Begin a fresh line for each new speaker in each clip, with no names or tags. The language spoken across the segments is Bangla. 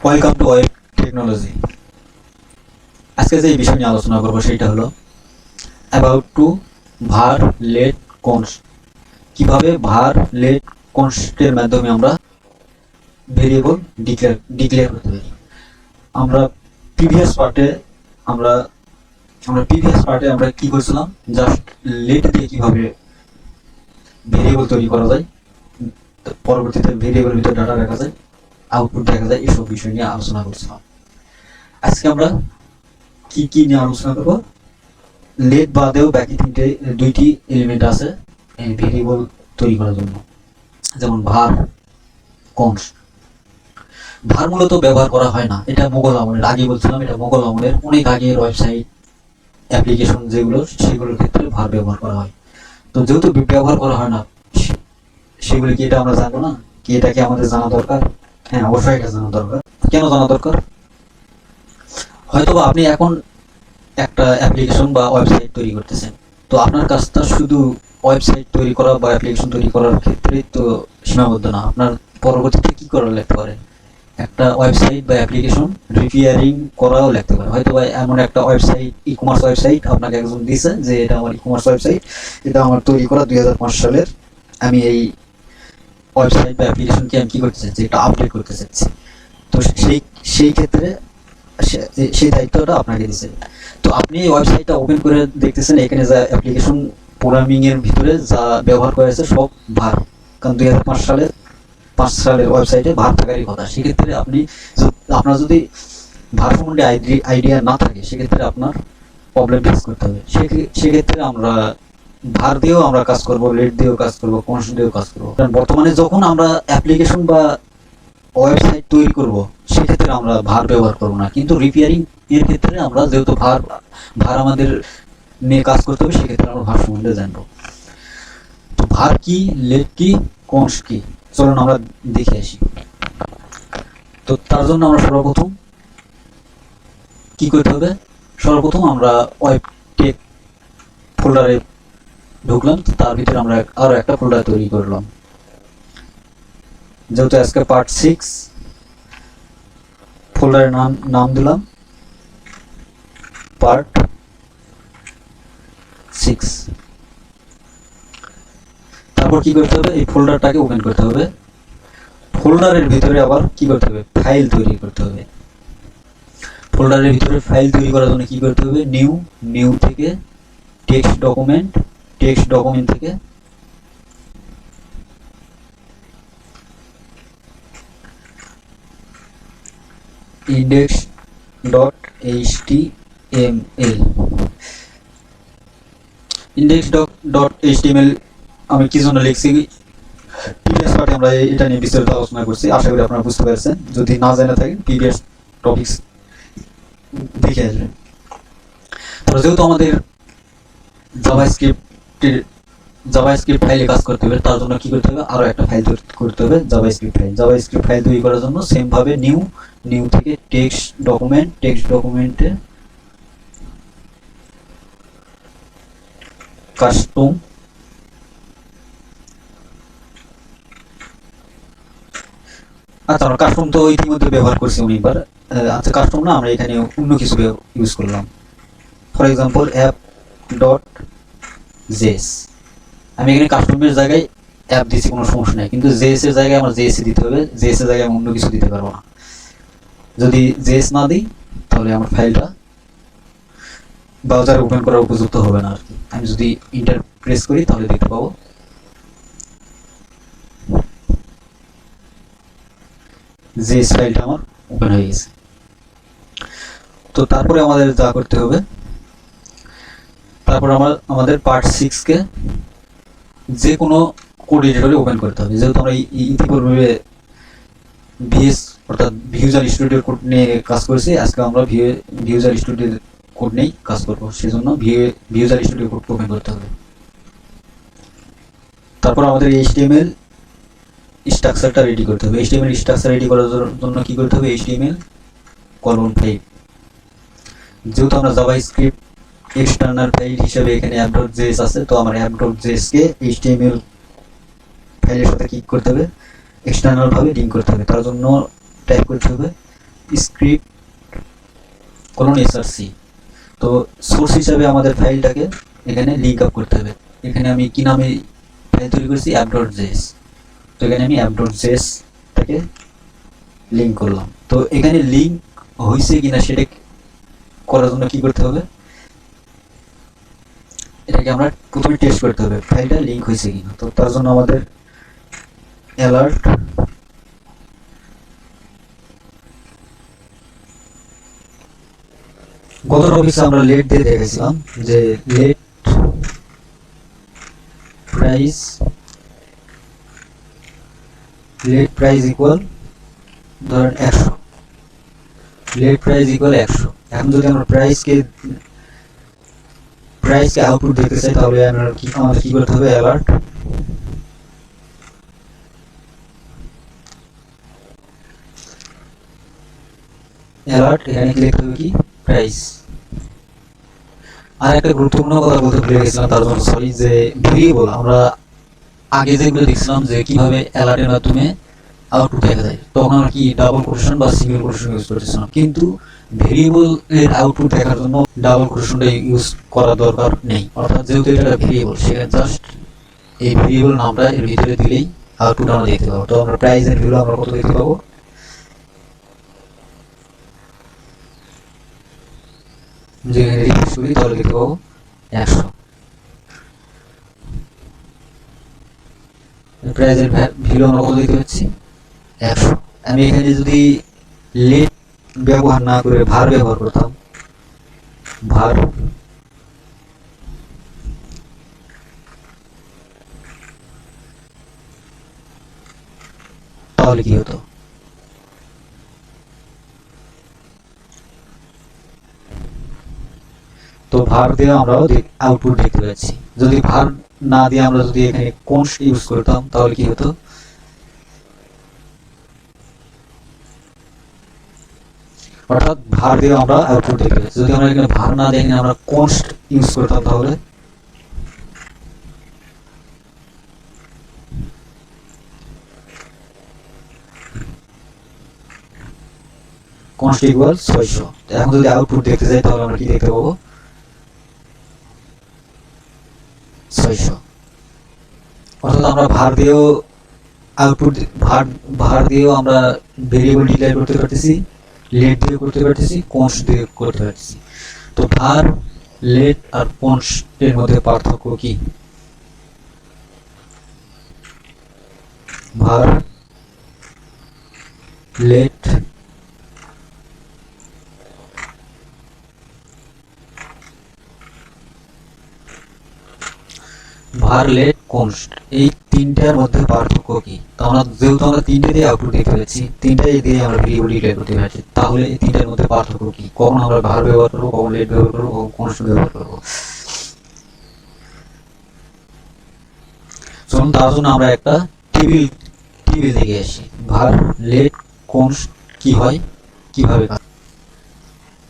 Welcome to web technology. আজকে যে বিষয় নিয়ে আলোচনা করবো সেটা হলো অ্যাবাউট টু ভার লেট কনস্ট। কিভাবে ভার লেট কনস্টের মাধ্যমে আমরা ভেরিয়েবল ডিক্লেয়ার করতে পারি। আমরা প্রিভিয়াস পার্টে আমরা আমরা কি করছিলাম, জাস্ট লেট দিয়ে কিভাবে ভেরিয়েবল তৈরি করা যায়, পরবর্তীতে ভেরিয়েবলের ভিতরে ডাটা রাখা যায়, আউটপুট দেখা যায়, এসব বিষয় নিয়ে আলোচনা করছিলাম। আজকে আমরা কি কি নিয়ে আলোচনা করবো, লেট বাদেও বাকি দুইটি এলিমেন্ট আছে এই ভেরিয়েবল তৈরি করার জন্য, যেমন ভার, কনস্ট। ভার মূলত ব্যবহার করা হয় না, এটা মোগল আমলের, আগে বলছিলাম এটা মোগল আমলের অনেক আগের ওয়েবসাইট অ্যাপ্লিকেশন যেগুলো, সেগুলোর ক্ষেত্রে ভার ব্যবহার করা হয়। তো যেহেতু ব্যবহার করা হয় না, সেগুলি কি এটা আমরা জানবো না, কি এটা কি আমাদের জানা দরকার? হ্যাঁ, অবশ্যই এটা জানা দরকার। কেন জানা দরকার? হয়তোবা আপনি এখন একটা অ্যাপ্লিকেশন বা ওয়েবসাইট তৈরি করতেছেন, তো আপনার কাজটা শুধু ওয়েবসাইট তৈরি করা বা অ্যাপ্লিকেশন তৈরি করার ক্ষেত্রে তো সীমাবদ্ধ না। আপনার পরবর্তীতে কি করা লাগতে পারে, একটা ওয়েবসাইট বা অ্যাপ্লিকেশন রিপেয়ারিং করাও লাগতে পারে। হয়তো বা এমন একটা ওয়েবসাইট, ই কমার্স ওয়েবসাইট আপনাকে একজন দিছে যে এটা আমার ই কমার্স ওয়েবসাইট, এটা আমার তৈরি করা 2005 সালের, আমি এই ওয়েবসাইট বা অ্যাপ্লিকেশনকে আমি কি করতে চাচ্ছি, এটা আপডেট করতে চাচ্ছি। তো সেই ক্ষেত্রে সেই দায়িত্বটা আপনাকে দিছে। তো আপনি ওয়েবসাইটটা ওপেন করে দেখতেছেন, এখানে যা অ্যাপ্লিকেশন প্রোগ্রামিং এর ভিতরে যা ব্যবহার করা হয়েছে সব ভার, কারণ 2005 সালের ওয়েবসাইটে ভার থাকারই কথা। সেক্ষেত্রে আপনার যদি ভার সম্বন্ধে আইডিয়া না থাকে, সেক্ষেত্রে আপনার প্রবলেম ফেস করতে হবে। সেক্ষেত্রে আমরা ভার দিয়েও আমরা কাজ করব, লেট দিয়েও কাজ করব, কনস্ট দিয়েও কাজ করব। কারণ বর্তমানে যখন আমরা অ্যাপ্লিকেশন বা ওয়েবসাইট তৈরি করব, সেক্ষেত্রে আমরা ভার ব্যবহার করব না, কিন্তু রিপেয়ারিং এর ক্ষেত্রে আমরা যেহেতু ভার আমাদের নিয়ে কাজ করতে হবে, সেক্ষেত্রে আমরা ভার সম্বন্ধে জানবো। তো ভার কি, লেট কি, কনস্ট কি, চলুন আমরা দেখে আসি। তো তার জন্য আমরা সর্বপ্রথম কি করতে হবে, সর্বপ্রথম আমরা ওয়েব টেক ফোল্ডারে ঢুকলাম। তার ভিতরে আমরা আরো একটা ফোল্ডার তৈরি করলাম, যেহেতু আজকে পার্ট 6, ফোল্ডারের নাম দিলাম পার্ট 6। তারপর কি করতে হবে, এই ফোল্ডারটাকে ওপেন করতে হবে। ফোল্ডারের ভিতরে আবার কি করতে হবে, ফাইল তৈরি করতে হবে। ফোল্ডারের ভিতরে ফাইল তৈরি করার জন্য কি করতে হবে, নিউ থেকে টেক্সট ডকুমেন্ট থেকে index.html। index.html আমি কি জন্য লিখছি, প্রিভিয়াস পার্টে আমরা এটা নিয়ে বিস্তারিত আলোচনা করছি, আশা করি আপনারা বুঝতে পেরেছেন। যদি না জেনে থাকেন প্রিভিয়াস টপিকস দেখে আসবেন। তাহলে যেহেতু আমাদের জাভাস্ক্রিপ্ট ফাইলে কাজ করতে হবে, তার জন্য কি করতে হবে, আরো একটা ফাইল তৈরি করতে হবে, জাভাস্ক্রিপ্ট ফাইল তৈরি করার জন্য সেম ভাবে নিউ থেকে টেক্সট ডকুমেন্টে কাস্টম আচ্ছা, আমরা কাস্টম তো ইতিমধ্যে ব্যবহার করছি অনেকবার। আচ্ছা, কাস্টম না, আমরা এখানে অন্য কিছু ইউজ করলাম। For example app dot JS, আমি এখানে কাস্টমের জায়গায় অ্যাপ দিচ্ছি, কোনো সমস্যা নেই, কিন্তু জেএস এর জায়গায় আমার জেএস দিতে হবে। জেএস এর জায়গায় আমি অন্য কিছু দিতে পারবো না। যদি জেএস না দিই, তাহলে আমার ফাইলটা ব্রাউজারে ওপেন করার উপযুক্ত হবে না আর কি। আমি যদি ইন্টার প্রেস করি, তাহলে দেখতে পাবো জেএস ফাইলটা আমার ওপেন হয়ে গেছে। তো তারপরে আমাদের যা করতে হবে, তারপর আমাদের পার্ট 6 কে যে কোনো কোড এডিটরে ওপেন করতে হবে। যেহেতু আমরা ইতিপূর্বে ভিএস অর্থাৎ ভিউজার স্টুডিওর কোড নিয়ে কাজ করেছি, আজকে আমরা ভিউজার স্টুডিওর কোড নিয়েই কাজ করবো, সেজন্য ভিউজার স্টুডিও কোড ওপেন করতে হবে। তারপর আমাদের এইচটিএমএল স্ট্রাকচারটা রেডি করতে হবে। এইচটিএমএল স্ট্রাকচার রেডি করার জন্য কি করতে হবে, HTML:5। যেহেতু আমরা জাভাস্ক্রিপ্ট এক্সটার্নাল ফাইল হিসেবে এখানে app.js আছে, তো আমার app.js কে HTML ফাইলের সাথে কি করতে হবে, এক্সটার্নাল ভাবে লিঙ্ক করতে হবে। তার জন্য টাইপ করতে হবে স্ক্রিপ্ট src। তো সোর্স হিসাবে আমাদের ফাইলটাকে এখানে লিঙ্ক আপ করতে হবে। এখানে আমি কি নামে ফাইল তৈরি করেছি, app.js। তো এখানে আমি app.js থেকে লিঙ্ক করলাম। তো এখানে লিঙ্ক হয়েছে কিনা সেটা করার জন্য কি করতে হবে, এটাকে আমরা প্রথমে টেস্ট করতে হবে ফাইলটা লিঙ্ক হয়েছে কিনা। তো তার জন্য আমাদের অ্যালার্ট গত টপিকে আমরা লেট দিয়ে দেখেছিলাম যে লেট প্রাইস ইকুয়াল ধরেন 100, লেট প্রাইস ইকুয়াল 100। এখন যদি আমরা প্রাইসকে আউটপুট দেখতে চাই তাহলে আমাদের কি করতে হবে, অ্যালার্ট এখানে লিখতে হবে কি প্রাইস। আর একটা গুরুত্বপূর্ণ কথা বলতে ভুলে গেছিলাম, তার জন্য সরি, যে ভেরিয়েবল আমরা আগে যেগুলো দেখছিলাম যে কিভাবে অ্যালার্টের মাধ্যমে আউটপুট দেখা যায়, তখন আমরা কি ডাবল কোটেশন বা সিঙ্গেল কোটেশন ইউজ করতেছিলাম। কিন্তু ভেরিয়েবল এর আউটপুট দেখার জন্য ডাবল কোটেশনটা ইউজ করা দরকার নেই। অর্থাৎ যেহেতু এটা ভেরিয়েবল, সেখানে জাস্ট এই ভেরিয়েবল নামটা এর ভিতরে দিলেই আউটপুট আমরা দেখতে পাবো। তো আমরা প্রাইসের ভ্যালু আমরা কত দেখতে পাবো, যেখানে রিফ্রেশ করি তাহলে দেখতে পাবো 100। প্রাইসের ভ্যালু আমরা কত দেখতে পাচ্ছি, 100। আমি এখানে যদি লেট ব্যবহার না করে ভার ব্যবহার করতাম, ভার তাহলে কি হতো, তো ভার দিয়ে আমরা আউটপুট দেখতে পাচ্ছি। যদি ভার না দিয়ে আমরা যদি এখানে কনস্ট ইউজ করতাম তাহলে কি হতো, অর্থাৎ ভার দিয়ে আমরা আউটপুট দেখতে পাচ্ছি। যদি আমরা এখানে ভার না দিয়ে আমরা কনস্ট ইউজ করতাম তাহলে কনস্ট ইকুয়াল 600। এখন যদি আউটপুট দেখতে যাই তাহলে আমরা কি দেখতে পাবো, 600। অর্থাৎ আমরা ভার দিয়েও আউটপুট ভার দিয়েও আমরা ভেরিয়েবল ডিক্লেয়ার করতে পারতেছি, লেট দিয়ে করতে পারতেছি, কনস্ট দিয়ে করতে পারতেছি। তো ভার, লেট আর কনস্টের মধ্যে পার্থক্য কি, ভার, লেট, ভার, লেট, কনস্ট, এই তিনটার মধ্যে পার্থক্য কি। তো আমরা যেহেতু আমরা তিনটে দিয়ে আউটপুট দেখতে পাচ্ছি, তিনটাই দিয়ে আমরা ভেরিয়েবল ডিক্লেয়ার করতে পারছি, তাহলে এই তিনটার মধ্যে পার্থক্য কি, কখন আমরা ভার ব্যবহার করবো, কখন লেট ব্যবহার করবো, কখন কনস্ট ব্যবহার করবো। চলুন তার জন্য আমরা একটা টেবিল দেখে আসি, ভার, লেট, কনস্ট কি হয়, কিভাবে।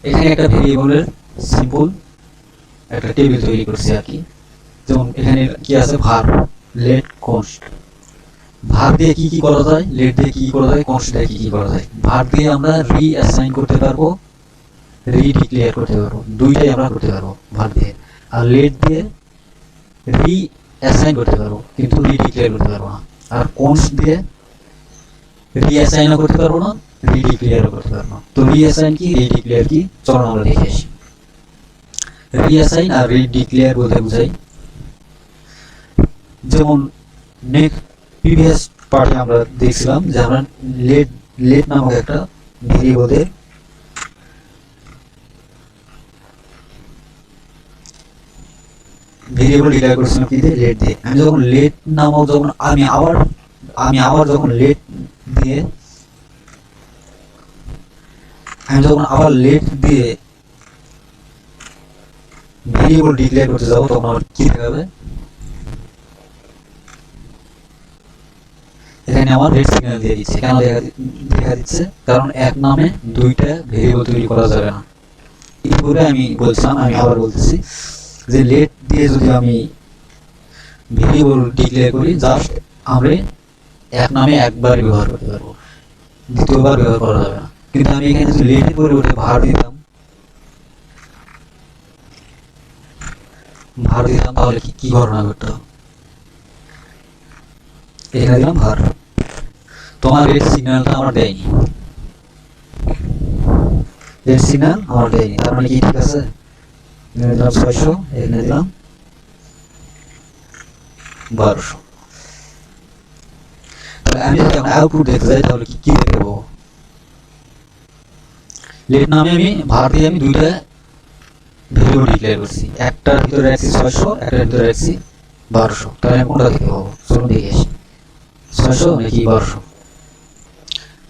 এখানে একটা ভেরিয়েবলের সিম্পল একটা টেবিল তৈরি করছি আর কি। যেমন এখানে কি আছে, ভার, লেট, কনস্ট। ভার দিয়ে কি করা যায়, লেট দিয়ে কি করা যায়, কনস্ট দিয়ে কি করা যায়। ভার দিয়ে আমরা রিঅ্যাসাইন করতে পারবো, রিডিক্লেয়ার করতে পারবো, দুইটাই আমরা করতে পারবো ভার দিয়ে। আর লেট দিয়ে রিঅ্যাসাইন করতে পারবো কিন্তু রিডিক্লেয়ার করতে পারবো না। আর কনস্ট দিয়ে রিঅ্যাসাইনও করতে পারবো না, রিডিক্লেয়ারও করতে পারবো না। তো রিঅ্যাসাইন কি, রিডিক্লেয়ার কি, চলো আমরা দেখে আসি। রিঅ্যাসাইন আর রিডিক্লেয়ার বলতে বোঝাই, যেমন প্রিভিয়াস পার্টে আমরা দেখছিলাম যে আমরা লেট নামক একটা ভেরিয়েবলের ডিক্লেয়ার করেছিলাম কি দিয়ে, লেট দিয়ে। আমি যখন লেট নামক যখন আমি আবার যখন লেট দিয়ে ভেরিয়েবল ডিক্লেয়ার করতে যাবো, তখন আমার কি দেখাবে, এখানে আমার রেড সিগন্যাল দিয়ে দিচ্ছে। কেন দেখা দিচ্ছে, কারণ এক নামে দুইটা ভেরিয়েবল তৈরি করা যাবে না। এইভাবে আমি বলছিলাম, আমি আবার বলতেছি যে লেট দিয়ে যদি আমি ভেরিয়েবল ডিক্লেয়ার করি, জাস্ট আমরা এক নামে একবার ব্যবহার করতে পারবো, দ্বিতীয়বার ব্যবহার করা যাবে না। কিন্তু আমি এখানে যদি লেটের পরিবর্তে ভার দিতাম তাহলে কি ঘটনা ঘটতো? এখানে দিলাম ভার, তোমার রেড সিগন্যালটা আমার দেয়নি, রেড সিগন্যাল আমার দেয়নি, তার মানে কি ঠিক আছে? এখানে দিলাম 600, এখানে দিলাম 1200। তাহলে আমি যদি আউটপুট দেখতে যাই তাহলে কি দেখতে পাবো? লেট নামে আমি ভার দিয়ে আমি দুইটা ভ্যালু ডিক্লেয়ার করছি, একটার ভিতরে রাখছি 600, একটার ভিতরে রাখছি 1200। তাহলে আমি কোনটা দেখতে পাবো? চলুন দেখে আসি, 600 নাকি 1200।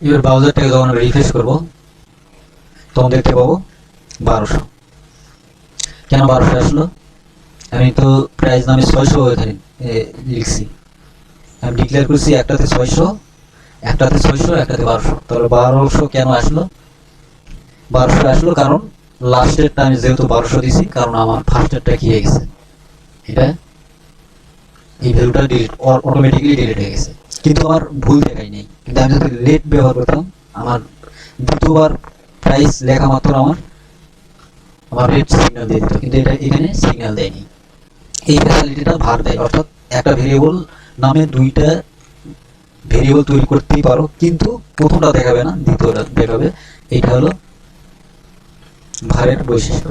এবার ব্রাউজারটাকে যখন আমি রিফ্রেশ করবো তখন দেখতে পাবো 1200। কেন 1200 আসলো? আমি তো প্রাইস নামে 600 এখানে লিখছি, আমি ডিক্লেয়ার করছি একটাতে 600, একটাতে 1200। তাহলে 1200 কেন আসলো? 1200 আসলো কারণ লাস্টেরটা আমি যেহেতু 1200 দিছি, কারণ আমার ফার্স্টেরটা কি হয়ে গেছে, এটা এই ভ্যালুটা অটোমেটিক্যালি ডিলিট হয়ে গেছে, কিন্তু আমার ভুল দেখাই নেই। কিন্তু আমি যদি লেট ব্যবহার করতাম, আমার দ্বিতীয়বার প্রাইস লেখা মাত্র আমার রেট সিগন্যাল দিয়ে দিত, কিন্তু এটা এখানে সিগন্যাল দেয়নি। এই ফ্যাসিলিটিটা ভার দেয়, অর্থাৎ একটা ভেরিয়েবল নামে দুইটা ভেরিয়েবল তৈরি করতেই পারো, কিন্তু প্রথমটা দেখাবে না, দ্বিতীয়টা দেখাবে। এইটা হলো ভারের বৈশিষ্ট্য।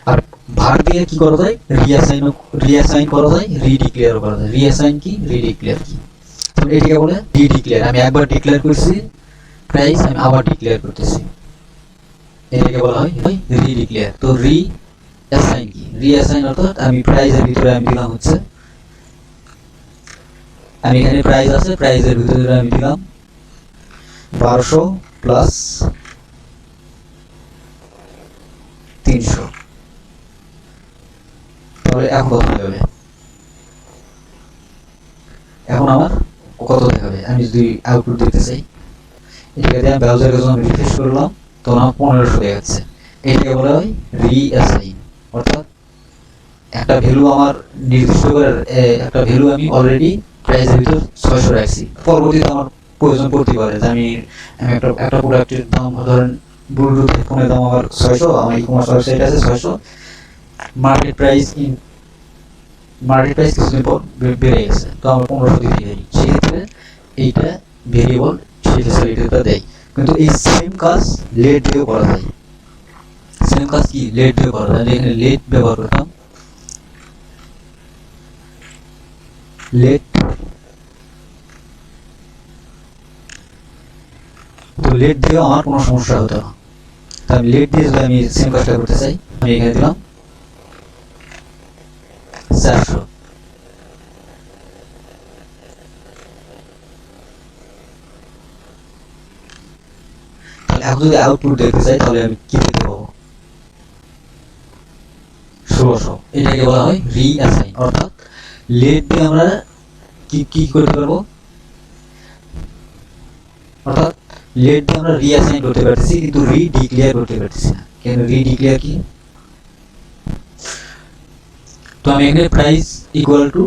আর ভার দিয়ে কি করা যায়? রিঅ্যাসাইন করা যায়, রিডিক্লেয়ার করা যায়। রিঅ্যাসাইন কি, রিডিক্লেয়ার কি? তো এটাকে বলে রিডিক্লেয়ার। আমি একবার ডিক্লেয়ার করছি প্রাইস, আমি আবার ডিক্লেয়ার করতেছি, এটাকে বলা হয় রিডিক্লেয়ার। তো রিঅ্যাসাইন কি? রিঅ্যাসাইন অর্থাৎ আমি প্রাইসের ভিতরে আমি দিলাম হচ্ছে, আমি এখানে প্রাইস আছে, প্রাইসের ভিতরে আমি দিলাম 1200 প্লাস 300। তাহলে এখন কত দেখাবে? এখন আমার কত দেখাবে? আমি যদি আউটপুট দিতে চাই, এটাকে দিয়ে আমি ব্রাউজারে যখন রিফ্রেশ করলাম তখন আমার 1500 দেখাচ্ছে। এটাকে বলা হয় রিঅ্যাসাইন, অর্থাৎ একটা ভ্যালু আমার নির্দিষ্ট করে, একটা ভ্যালু আমি অলরেডি প্রাইসের ভিতর 600 রাখছি, পরবর্তীতে আমার প্রয়োজন পড়তে পারে যে আমি একটা প্রোডাক্টের দাম, ধরেন ব্লুটুথ হেডফোনের দাম আমার 600, আমার ই কমার্স ওয়েবসাইট আছে 600, মার্কেট প্রাইস কিছুদিন পর বেড়ে গেছে, তো আমার 1500 দিতে পারি। সেক্ষেত্রে এইটা ভেরিয়েবল সেই ফ্যাসিলিটিটা দেয়। কিন্তু এই সেম কাজ লেট দিয়েও করা যায়। সেম কাজ কি লেট দিয়ে করা যায়? এখানে লেট ব্যবহার করতাম, লেট। তো লেট দিয়েও আমার কোনো সমস্যা হতো না। তো আমি লেট দিয়ে যদি আমি সেম কাজটা করতে চাই, আমি এখানে দিলাম 400। তাহলে এখন যদি আউটপুট দেখতে চাই তাহলে আমি কি দেখতে পাবো? 1600। এটাকে বলা হয় রিঅ্যাসাইন, অর্থাৎ লেট দিয়ে আমরা কি করতে পারবো? অর্থাৎ লেট দিয়ে আমরা রিঅ্যাসাইন করতে পারতেছি, কিন্তু রিডিক্লেয়ার করতে পারতেছি না। কেন? রিডিক্লেয়ার কি? তো আমি এখানে প্রাইস ইকুয়াল টু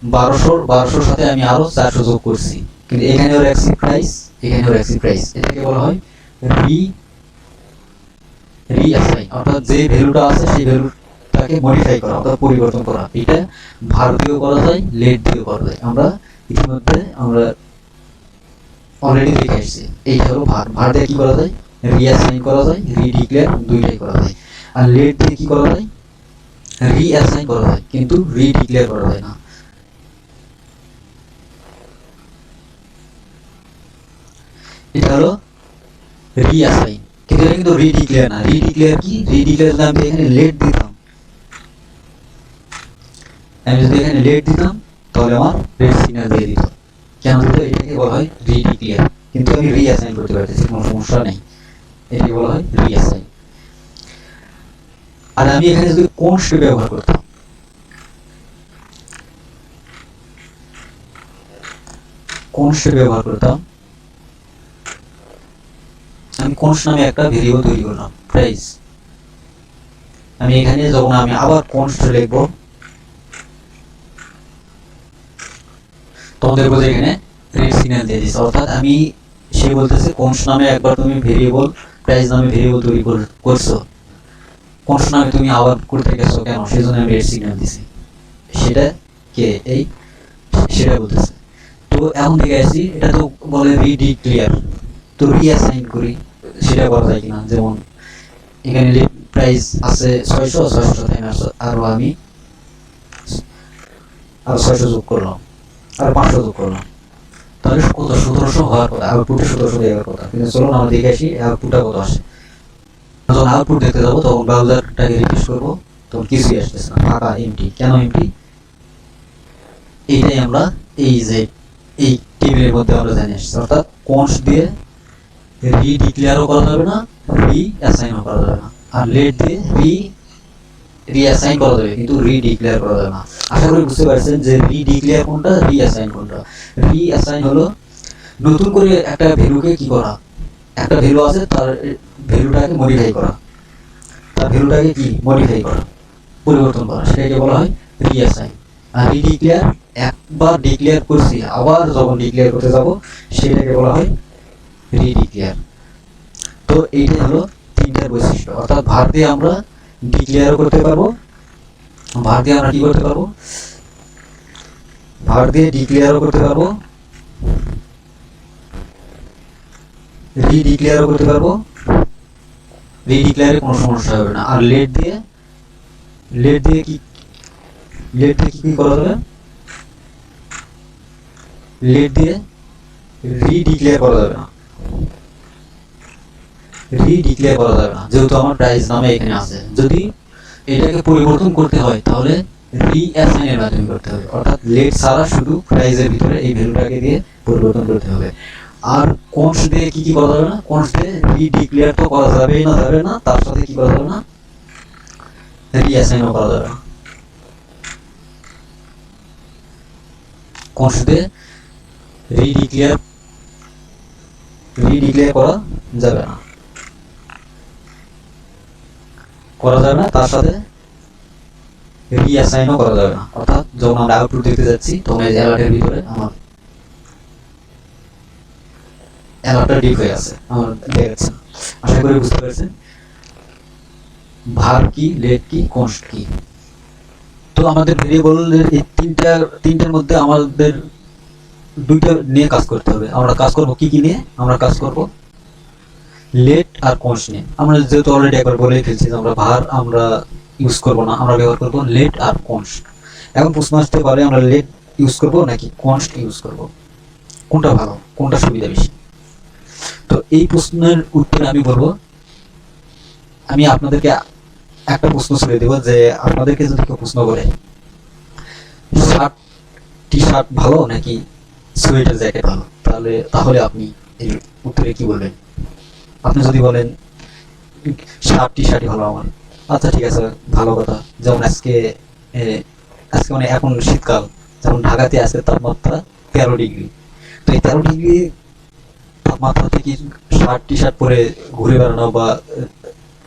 1200 সাথে আমি আরো 400 যোগ করছি, কিন্তু এখানেও রাখছি প্রাইস, এখানেও রাখছি প্রাইস। এটাকে বলা হয় রিঅ্যাসাইন, অর্থাৎ যে ভ্যালুটা আছে সেই ভ্যালুটাকে মডিফাই করা, অর্থাৎ পরিবর্তন করা। এটা ভার দিয়েও করা যায়, লেট দিয়েও করা যায়। আমরা ইতিমধ্যে অলরেডি দেখে আসছি। এইটা হলো ভার। ভার দিয়ে কি করা যায়? রিঅ্যাসাইন করা যায়, রিডিক্লেয়ার, দুইটাই করা যায়। আর লেট দিয়ে কি করা যায়? রিঅ্যাসাইন করা যায়, কিন্তু রিডিক্লেয়ার করা যায় না। এটা হলো রিঅ্যাসাইন, কিন্তু এটা কিন্তু রিডিক্লেয়ার না। রিডিক্লেয়ার কি? রিডিক্লেয়ার যদি আমি এখানে লেট দিতাম, আমি যদি এখানে লেট দিতাম তাহলে আমার রেড সিগন্যাল দিয়ে দিত। কেন দিত? এটাকে বলা হয় রিডিক্লেয়ার, কিন্তু আমি রিঅ্যাসাইন করতে পারতেছি, কোনো সমস্যা নেই। এটাকে বলা হয় রিঅ্যাসাইন। আর আমি এখানে যদি কনস্ট ব্যবহার করতাম, আমি কনস্ট নামে একটা ভেরিয়েবল তৈরি করলাম, প্রাইস। আমি এখানে যখন আমি আবার কনস্ট লিখবো তখন দেখবো যে এখানে রেড সিগন্যাল দিয়ে দিচ্ছে, অর্থাৎ আমি সে বলতেছে কনস্ট নামে একবার তুমি ভেরিয়েবল প্রাইস নামে ভেরিয়েবল তৈরি করছো, কনস্ট নামে তুমি আবার করতে গেছো কেন, সেই জন্য আমি রেড সিগন্যাল দিছি। সেটা কে এই সেটা বলতেছে। তো এখন দেখে আসছি এটা তো বলে রিডিক্লেয়ার, তো রিঅ্যাসাইন করি সেটা করা যায় কিনা। যেমন এখানে প্রাইস আছে 600 সাথে আরো আমি আর 600 যোগ করলাম, আর 500 যোগ করলাম, তাহলে কত 1700 হওয়ার কথা, আউটপুটে 1700 দেওয়ার কথা। কিন্তু চলুন আমরা দেখে আসি আউটপুটটা কত আসে। যখন আউটপুট দেখতে যাবো তখন ব্রাউজারটাকে রিফ্রেশ করবো, তখন কিছুই আসতেছে না, ফাঁকা এমটি। কেন এমটি? এইটাই আমরা এই যে এই টেবিলের মধ্যে আমরা জানি আসছি, অর্থাৎ কনস্ট দিয়ে রিডিক্লেয়ারও করা যাবে না, রিঅ্যাসাইনও করা যাবে না। আর লেট দিয়ে রিঅ্যাসাইন করা যাবে কিন্তু রিডিক্লেয়ার করা যাবে না। আশা করি বুঝতে পারছেন যে রিডিক্লেয়ার কোনটা, রিঅ্যাসাইন কোনটা। রিঅ্যাসাইন হলো নতুন করে একটা ভ্যালুকে কি করা, একটা ভ্যালু আছে তার ভ্যালুটাকে মডিফাই করা, তার ভ্যালুটাকে কি মডিফাই করা, পরিবর্তন করা, সেটাকে বলা হয় রিঅ্যাসাইন। আর রিডিক্লেয়ার একবার ডিক্লেয়ার করছি আবার যখন ডিক্লেয়ার করতে যাব সেটাকে বলা হয় রিডিক্লেয়ার। তো এইটাই হলো তিনটার বৈশিষ্ট্য, অর্থাৎ ভার দিয়ে আমরা ডিক্লেয়ারও করতে পারবো, ভার দিয়ে আমরা কি করতে পারবো, ভার দিয়ে ডিক্লেয়ারও করতে পারবো, রিডিক্লেয়ারও করতে পারবো, রিডিক্লেয়ারে কোনো সমস্যা হবে না। আর লেট দিয়ে কি কি করা যাবে, লেট দিয়ে রিডিক্লেয়ার করা যাবে না, রিডিক্লেয়ার করা যাবে না, যেহেতু আমার প্রাইস নামে এখানে আছে। যদি এটাকে পরিবর্তন করতে হয় তাহলে রিঅ্যাসাইনের মাধ্যমে করতে হবে, অর্থাৎ লেট ছাড়া শুধু প্রাইসের ভিতরে এই ভ্যালুটাকে দিয়ে পরিবর্তন করতে হবে। আর কনস্ট দিয়ে কি কি করা যাবে না, কনস্ট দিয়ে রিডিক্লেয়ার তো করা যাবেই না, যাবে না, তার সাথে কি করা যাবে না, রিঅ্যাসাইনও করা যাবে না। কনস্ট দিয়ে রিডিক্লেয়ার করা যাবে না, তার সাথে রিঅ্যাসাইনও করা যাবে না। অর্থাৎ যখন আমরা আউটপুট দেখতে যাচ্ছি তখন এই অ্যালার্টের ভিতরে আমার অ্যালার্টটা ডিপ হয়ে আছে, আমার দেখাচ্ছে। আশা করি বুঝতে পারছেন ভার কি, লেট কি, কনস্ট কি। তো আমাদের ভেরিয়েবলের এই তিনটার মধ্যে আমাদের দুইটা নিয়ে কাজ করতে হবে। আমরা কাজ করব কি কি নিয়ে, আমরা কাজ করব লেট আর কনস্ট নিয়ে। আমরা যেহেতু অলরেডি একবার বলেই ফেলছি যে আমরা ভার আমরা ইউজ করব না, আমরা ব্যবহার করব লেট আর কনস্ট। এখন প্রশ্ন আসতে পারে আমরা লেট ইউজ করব নাকি কনস্ট ইউজ করব, কোনটা ভালো, কোনটা সুবিধা বেশি। তো এই প্রশ্নের উত্তরে আমি বলবো, আমি আপনাদেরকে একটা প্রশ্ন ছেড়ে দেবো যে আপনাদেরকে যদি কেউ প্রশ্ন করে শার্ট টি শার্ট ভালো নাকি সোয়েটার জ্যাকেট ভালো, তাহলে আপনি এই উত্তরে কি বলবেন? আপনি যদি বলেন শার্ট টি শার্টই ভালো আমার, আচ্ছা ঠিক আছে, ভালো কথা। যেমন আজকে মানে এখন শীতকাল, যেমন ঢাকাতে আজকে তাপমাত্রা 13 ডিগ্রি। তো এই 13 ডিগ্রি তাপমাত্রা থেকে শার্ট টি শার্ট পরে ঘুরে বেড়ানো বা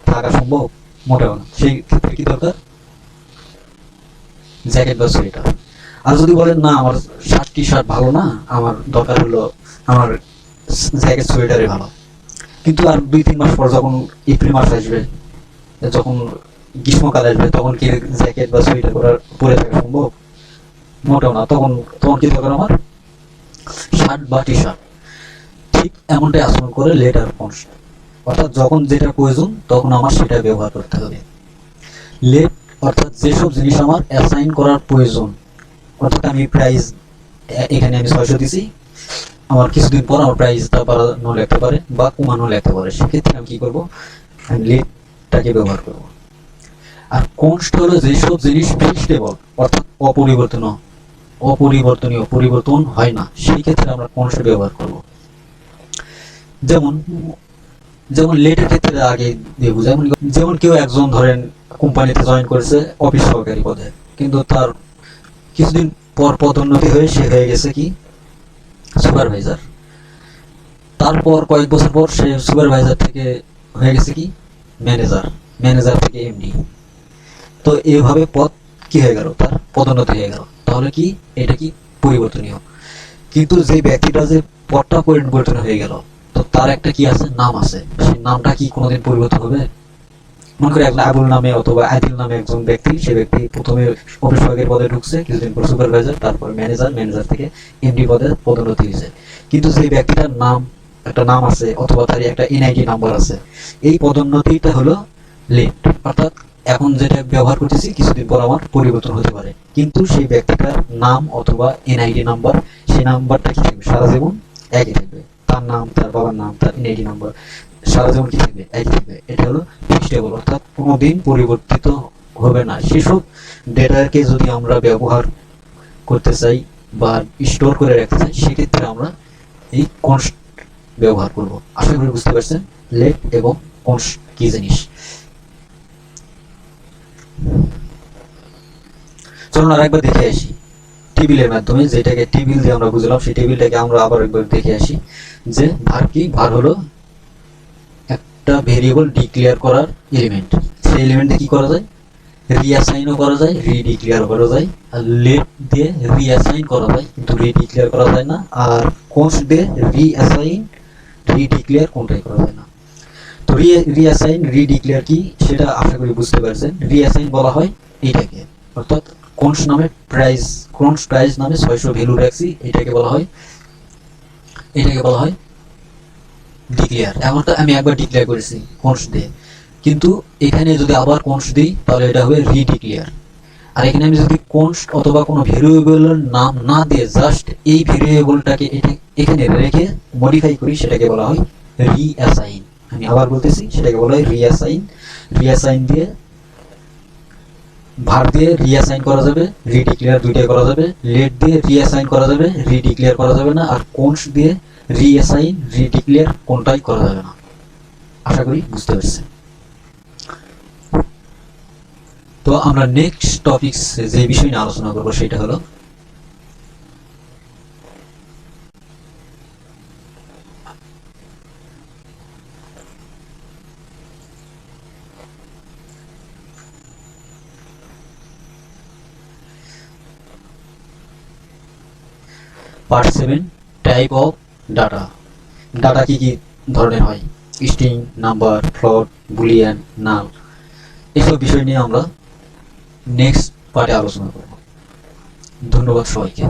থাকা সম্ভব? মোটেও না। সেই ক্ষেত্রে কি দরকার, জ্যাকেট বা সোয়েটার। আর যদি বলেন না আমার শার্ট টি শার্ট ভালো না, আমার দরকার হলো আমার জ্যাকেট সোয়েটারে ভালো, কিন্তু আর 2-3 মাস পর যখন এপ্রিল মাস আসবে, যখন গ্রীষ্মকাল আসবে, তখন কি জ্যাকেট বা সোয়েটার পরে থাকা সম্ভব? মোটেও না। তখন কি দরকার আমার, শার্ট বা টি শার্ট। ঠিক এমনটাই আচরণ করে লেট আর কনস্ট, অর্থাৎ যখন যেটা প্রয়োজন তখন আমার সেটা ব্যবহার করতে হবে। লেট অর্থাৎ যেসব জিনিস আমার অ্যাসাইন করার প্রয়োজন, অর্থাৎ আমি প্রাইস এখানে আমি 600 দিছি, আমার কিছুদিন পর আমার প্রাইসটা বাড়ানো লাগতে পারে বা কমানো লাগতে পারে, সেক্ষেত্রে আমি কি করবো, আমি লেটটাকে ব্যবহার করবো। আর কনস্ট হলো যেসব জিনিস ফিক্সডেবল, অর্থাৎ অপরিবর্তনীয়, পরিবর্তন হয় না, সেই ক্ষেত্রে আমরা কনস্ট ব্যবহার করব। যেমন লেটের ক্ষেত্রে আগে দেখব, যেমন কেউ একজন ধরেন কোম্পানিতে জয়েন করেছে অফিস সহকারী পদে, কিন্তু তার কিছুদিন পর পদোন্নতি হয়ে সে হয়ে গেছে কি সুপারভাইজার। তারপর কয়েক বছর পর সে সুপারভাইজার থেকে হয়ে গেছে কি ম্যানেজার থেকে এমডি। তো এইভাবে পদ কি হয়ে গেল, তার পদোন্নতি হয়ে গেল। তাহলে কি এটা কি পরিবর্তনীয়। কিন্তু যে ব্যক্তিটা যে পদটা পরিবর্তন হয়ে গেল, তো তার একটা কি আছে, নাম আছে, সেই নামটা কি কোনোদিন পরিবর্তন হবে? মনে করে একজন আবুল নামে অথবা আদিল নামে একজন ব্যক্তি, সে ব্যক্তি প্রথমে অফিস ওয়ার্কের পদে ঢুকছে, কিছুদিন পর সুপারভাইজার, তারপর ম্যানেজার, ম্যানেজার থেকে এমডি পদে পদোন্নতি হয়েছে, কিন্তু যে ব্যক্তিটার নাম, একটা নাম আছে অথবা তার একটা এনআইডি নাম্বার আছে, এই পদোন্নতিটা হলো লেট, অর্থাৎ এখন যেটা ব্যবহার করতেছি কিছুদিন পর আমার পরিবর্তন হতে পারে, কিন্তু সেই ব্যক্তিটার নাম অথবা এনআইডি নাম্বার, সেই নাম্বারটা কি থাকবে, সারা জীবন একই থাকবে। তার নাম, তার বাবার নাম, তার এনআইডি নাম্বার সারা জীবন কি থাকবে, একই থাকবে। এটা হলো ফিক্সড, অর্থাৎ কোনোদিন পরিবর্তিত হবে না। সেসব ডেটাকে যদি আমরা ব্যবহার করতে চাই বা স্টোর করে রাখতে চাই, সেক্ষেত্রে আমরা এই কনস্ট ব্যবহার করব। আশা করি বুঝতে পারছেন লেট এবং কনস্ট কি জিনিস। চলুন আর একবার দেখে আসি টেবিলের মাধ্যমে, যেটাকে টেবিল দিয়ে আমরা বুঝলাম, সেই টেবিলটাকে আমরা আবার একবার দেখে আসি যে ভার কি, ভার হলো একটা ভেরিয়েবল ডিক্লেয়ার করার এলিমেন্ট। সেই এলিমেন্টে কি করা যায়, রিঅ্যাসাইনও করা যায়, রিডিক্লেয়ারও করা যায়। আর লেট দিয়ে রিঅ্যাসাইন করা যায় কিন্তু রিডিক্লেয়ার করা যায় না, আর কনস্ট দিয়ে রিঅ্যাসাইন, রিডিক্লেয়ার কোনটাই করা যায় না। তো রিঅ্যাসাইন, রিডিক্লেয়ার কি সেটা আশা করি বুঝতে পারছেন। রিঅ্যাসাইন বলা হয় এইটাকে, অর্থাৎ কনস্ট নামে প্রাইস, কনস্ট প্রাইস নামে 600 ভ্যালু রাখছি, এটাকে বলা হয়, এটাকে বলা হয় ডিক্লেয়ার। এমনটা আমি একবার ডিক্লেয়ার করেছি কনস্ট দিয়ে, কিন্তু এখানে যদি আবার কনস্ট দিই তাহলে এটা হবে রিডিক্লেয়ার। আর এখানে আমি যদি কনস্ট অথবা কোনো ভেরিয়েবলের নাম না দিয়ে জাস্ট এই ভেরিয়েবলটাকে এখানে রেখে মডিফাই করি, সেটাকে বলা হয় রিঅ্যাসাইন। আমি আবার বলতেছি, সেটাকে বলা হয় রিঅ্যাসাইন। রিঅ্যাসাইন দিয়ে, ভার দিয়ে রিঅ্যাসাইন করা যাবে, রিডিক্লেয়ার দুইটাই করা যাবে। লেট দিয়ে রিঅ্যাসাইন করা যাবে, রিডিক্লেয়ার করা যাবে না। আর কনস্ট দিয়ে রিঅ্যাসাইন, রিডিক্লেয়ার কোনটাই করা যাবে না। আশা করি বুঝতে পারছেন। তো আমরা নেক্সট টপিকস যে বিষয় নিয়ে আলোচনা করবো সেটা হলো part 7, type of data. Data কি কি ধরনের হয়, স্ট্রিং, নাম্বার, ফ্লোট, বুলিয়ান, নাল, এসব বিষয় নিয়ে আমরা নেক্সট পার্টে আলোচনা করব। ধন্যবাদ সবাইকে।